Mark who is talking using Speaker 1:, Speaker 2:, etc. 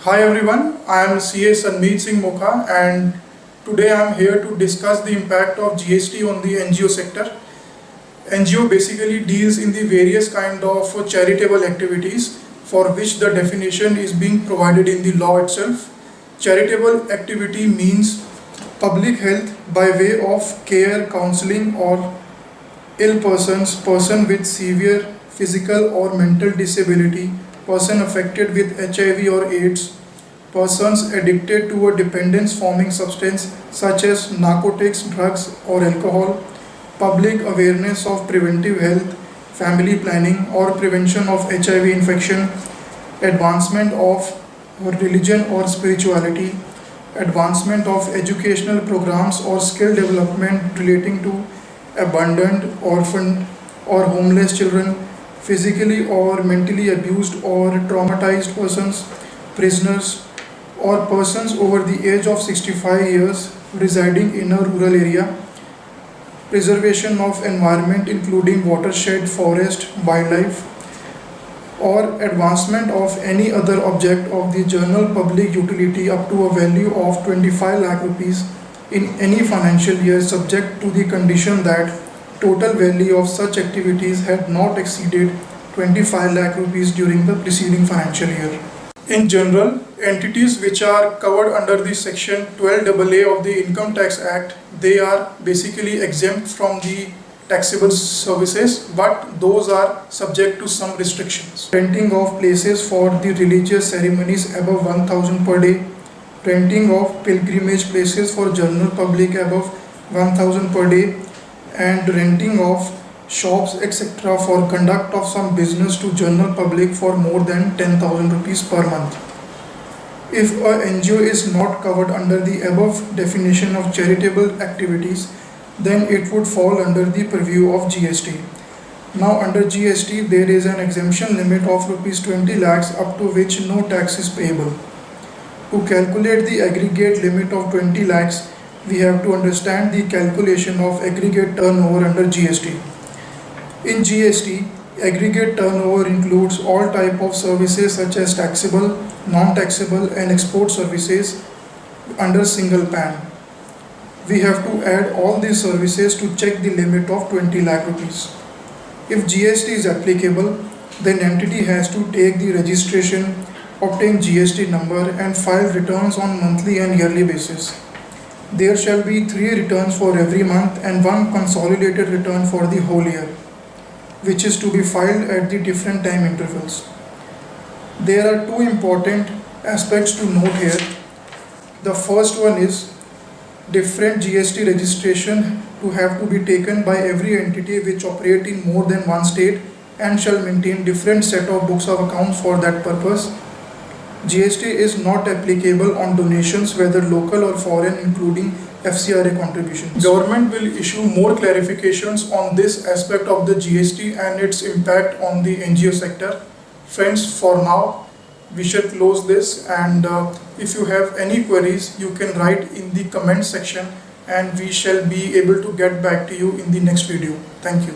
Speaker 1: Hi everyone, I am CA Sanmeet Singh Mokha and today I am here to discuss the impact of GST on the NGO sector. NGO basically deals in the various kind of charitable activities for which the definition is being provided in the law itself. Charitable activity means public health by way of care, counseling or ill persons, person with severe physical or mental disability, person affected with HIV or AIDS, persons addicted to a dependence forming substance such as narcotics, drugs or alcohol, public awareness of preventive health, family planning or prevention of HIV infection, advancement of religion or spirituality, advancement of educational programs or skill development relating to abandoned, orphaned, or homeless children, physically or mentally abused or traumatized persons, prisoners, or persons over the age of 65 years residing in a rural area, preservation of environment including watershed, forest, wildlife, or advancement of any other object of the general public utility up to a value of 25 lakh rupees in any financial year subject to the condition that total value of such activities had not exceeded 25 lakh rupees during the preceding financial year. In general, entities which are covered under the section 12AA of the Income Tax Act, they are basically exempt from the taxable services, but those are subject to some restrictions. Renting of places for the religious ceremonies above 1000 per day, renting of pilgrimage places for general public above 1000 per day, and renting of shops etc. for conduct of some business to general public for more than 10,000 rupees per month. If a NGO is not covered under the above definition of charitable activities, then it would fall under the purview of GST. Now under GST there is an exemption limit of rupees 20 lakhs up to which no tax is payable. To calculate the aggregate limit of 20 lakhs, we have to understand the calculation of aggregate turnover under GST. In GST, aggregate turnover includes all type of services such as taxable, non-taxable and export services under single PAN. We have to add all these services to check the limit of 20 lakh rupees. If GST is applicable, then entity has to take the registration, obtain GST number and file returns on monthly and yearly basis. There shall be 3 returns for every month and 1 consolidated return for the whole year, which is to be filed at the different time intervals. There are 2 important aspects to note here. The first one is different GST registration to have to be taken by every entity which operate in more than one state and shall maintain different set of books of accounts for that purpose. GST is not applicable on donations whether local or foreign including FCRA contributions. Government will issue more clarifications on this aspect of the GST and its impact on the NGO sector. Friends, for now we shall close this, and if you have any queries you can write in the comment section and we shall be able to get back to you in the next video. Thank you.